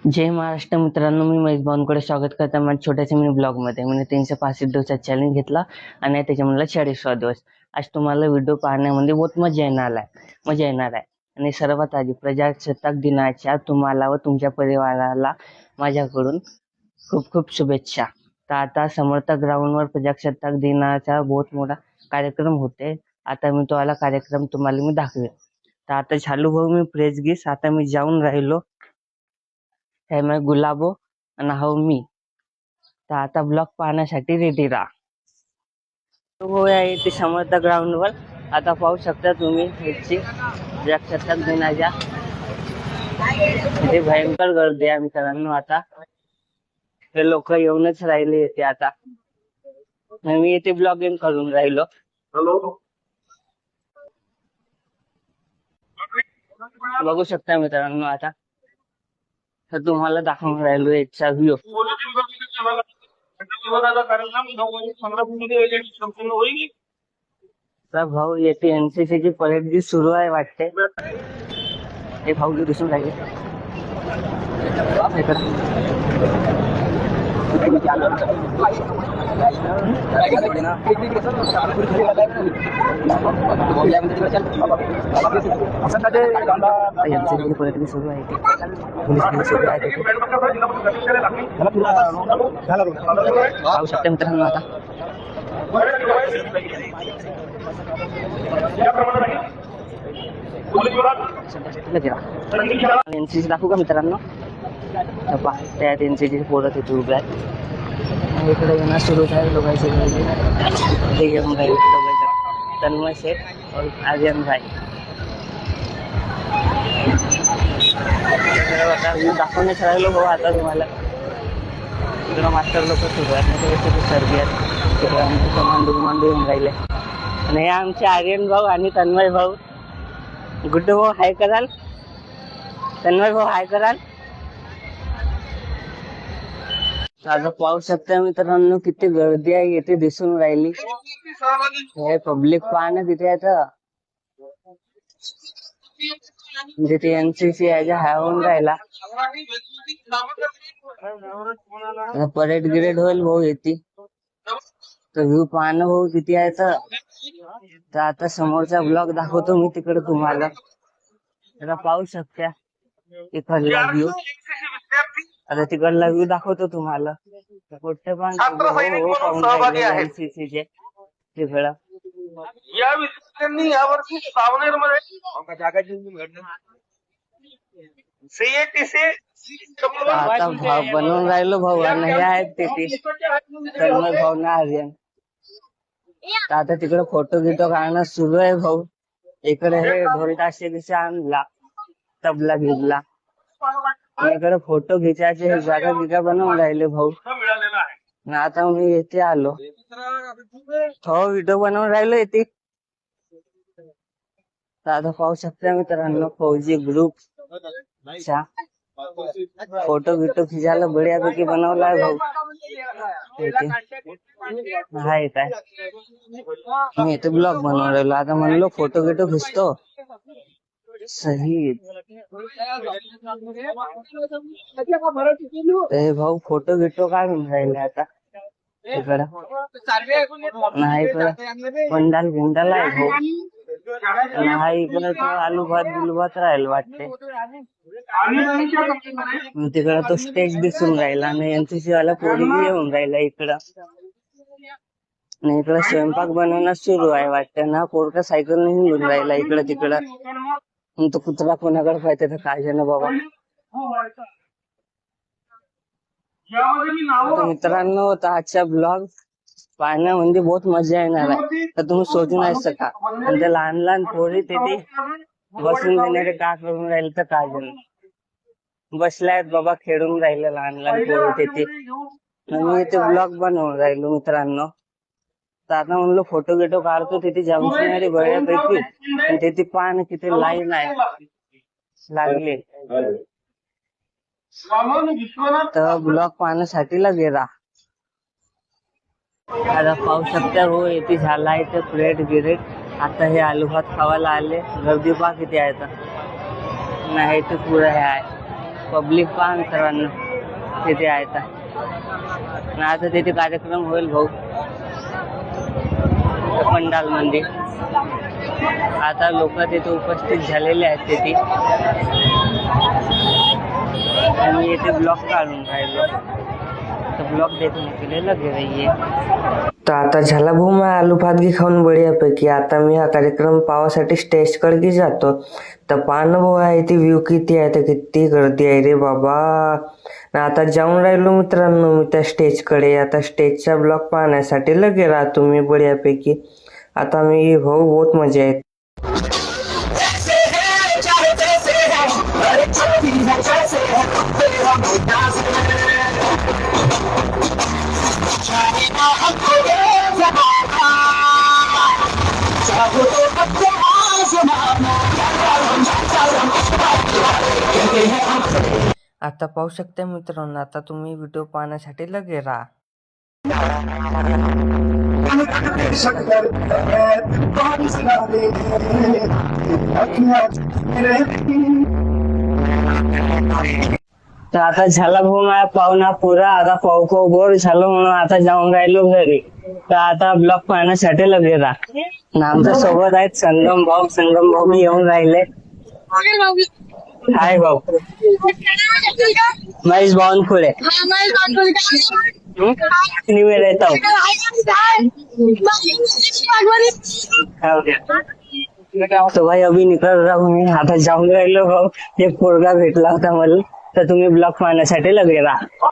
जय महाराष्ट्र मित्रांनो, मी महेश बावनकुळे स्वागत करते माझ्या छोट्याशा मिनी ब्लॉगमध्ये. मी 365 दिवसाचा चॅलेंज घेतला आणि त्याच्यामध्ये 40वा दिवस. आज तुम्हाला व्हिडिओ पाहण्यामध्ये बहुत मजा येणार आहे. आणि सर्वात आधी प्रजासत्ताक दिनाच्या तुम्हाला व तुमच्या परिवाराला माझ्याकडून खूप खूप शुभेच्छा. तर आता समर्थ ग्राउंडवर प्रजासत्ताक दिनाचा बहुत मोठा कार्यक्रम होते. आता मी तुम्हाला कार्यक्रम मी दाखवेन. तर आता चालू भाऊ मी प्रेस गीस आता मी जाऊन राहिलो. हे मग गुलाबो आणि हा मी. तर आता ब्लॉग पाहण्यासाठी रेडी राहा. हो आहे ते समर्थ ग्राउंडवर. आता पाहू शकता तुम्ही ह्याची प्रजासत्ताक दिनाच्या इथे भयंकर गर्दी आहे मित्रांनो. आता हे लोक येऊनच राहिले येते. आता मी इथे ब्लॉगिंग करून राहिलो. बघू शकता मित्रांनो. आता तर तुम्हाला दाखवून राहिलो याचा व्ह्यू. तर भाऊ येथे एनसीसी ची परेड जी सुरू आहे वाटते. हे भाऊ दिसून राहिले. परेड सुरू आहे. पाहू शकता मित्रांनो. आता एनसीसी दाखवू का मित्रांनो. त्यात एनसीसी पोरं तिथे उभे आहेत. इकडे येणं सुरू आहे लोकांचे. ते घेऊन राहिले तन्मय शेठ और आर्यन भाई. आता दाखवण्यात राहिलो भाऊ. आता तुम्हाला इकडं मास्टर लोक सुरू आहेत. सर्दी आहेत. कमांडो येऊन राहिले. आणि हे आमचे आर्यन भाऊ आणि तन्मय भाऊ. गुड्डू भाऊ हाय कराल. तन्मय भाऊ हाय कराल. आता पाहू शकता मित्रांनो किती गर्दी आहे येथे दिसून राहिली. हे पब्लिक पाहणं तिथे आता जिथे एनसीसी हा होऊन राहिला. परेड गिरेड होईल भाऊ येते. तर व्ह्यू पाहणं भाऊ किती आहे. तर आता समोरचा ब्लॉग दाखवतो मी तिकडे तुम्हाला. आता पाहू शकता इकडला व्ह्यू. आता तिकडला व्ह्यू दाखवतो तुम्हाला. कुठे पण एनसीसीचे तिकडं. या विद्यार्थ्यांनी यावर्षी सावनेरमध्ये आता बनवून राहिलो भाऊ. आणि हे आहेत तिथे तन्मय भाऊ ना आर्यन. आता तिकडे फोटो गिटो काढणं सुरू आहे भाऊ. इकडे हे ढोल ताशे कसे आणला तबला घेतला. इकडे फोटो घ्यायचे हे जागा बिगा बनवून राहिले भाऊ. आता मी येथे आलो. व्हिडिओ बनवून राहिलो येते. आता पाहू शकता मित्रांनो फौजी ग्रुप फोटो गिटो खिचायला बढियापैकी बनवला आहे भाऊ. हाय काय मी इथे ब्लॉग बनवून राहिलो. आता म्हणलो फोटो गिटो खिचतो. सही भाऊ फोटो गिटो काय म्हणून राहिले. आता इकडं नाही पंडाल भिंडाल आहे भाऊ. नाही इकडं तो आलू भात बिलभात राहील वाटते. तिकडं तो स्टेज दिसून राहिला. आणि एनसीसी वाला पोरी येऊन राहिला इकडं. आणि इकडं स्वयंपाक बनवणं सुरू आहे वाटतं ना. पोरका सायकल नाही घेऊन राहिला इकडं तिकडं. तो कुत्रा कोणाकडे पाहिजे तर काय ना बाबा. मित्रांनो आजचा ब्लॉग पाहण्यामध्ये बहुत मजा येणार आहे. तर तुम्ही सोचू नाही शका. आणि ते लहान लहान पोरी तिथे बसून घेणारे का करून राहिले तर काय जण बसलायत बाबा. खेळून राहिले लहान लहान पोरी तिथे. मी इथे ब्लॉग बनवून राहिलो मित्रांनो. तर आता म्हणलो फोटो गिटो काढतो तिथे जाऊन बऱ्यापैकी. आणि तिथे पाहणं किती लाईन आहे लागले. तर ब्लॉग पाहण्यासाठी गेला. आता पाहू शकता हो येथे झाला आहे तर प्लेट गिरेट. आता हे आलू भात खावायला आले. गर्दी पहा किती आहे. तर नाही तर पुरं हे आहे. पब्लिक पहा मित्रांनो तिथे आहे आणि आता तिथे कार्यक्रम होईल भाऊ पंडाल मध्ये. आता लोक तिथे उपस्थित झालेले आहेत तिथे आणि इथे ब्लॉग काढून राहिलो तर ब्लॉग देखने के लिए लगे रहिए. तर आता झाला भाऊ मी आलू भात खाऊन बढियापैकी. आता मी हा कार्यक्रम पावासाठी स्टेजकडे जातो. तर पाहणं भाऊ आहे ती व्ह्यू किती आहे तर किती गर्दी आहे रे बाबा. आता जाऊन राहिलो मित्रांनो मी त्या स्टेजकडे. आता स्टेजचा ब्लॉग पाहण्यासाठी लगे राहा तुम्ही बढियापैकी. आता मी भाऊ बहुत मजा येत. आता पाहू शकता मित्रांनो. आता तुम्ही व्हिडिओ पाहण्यासाठी लगे राहा. तर आता झाला भाऊ माझा पाहुणा पुरा. आता पाहू बोर झालो म्हणून आता जाऊन राहिलो घरी. तर आता ब्लॉग पाहण्यासाठी लगे राहा. आमच्या सोबत आहेत संगम भाऊ मी येऊन राहिले. हाय भाऊ महेश बावनकुळे मी रहता हूँ. तो भाई अभी निकल रहा हूँ मी. आता जाऊन राहिलो भाऊ. एक पोरगा भेटला होता मला तर तुम्ही ब्लॉग पाहण्यासाठी लगे राहा.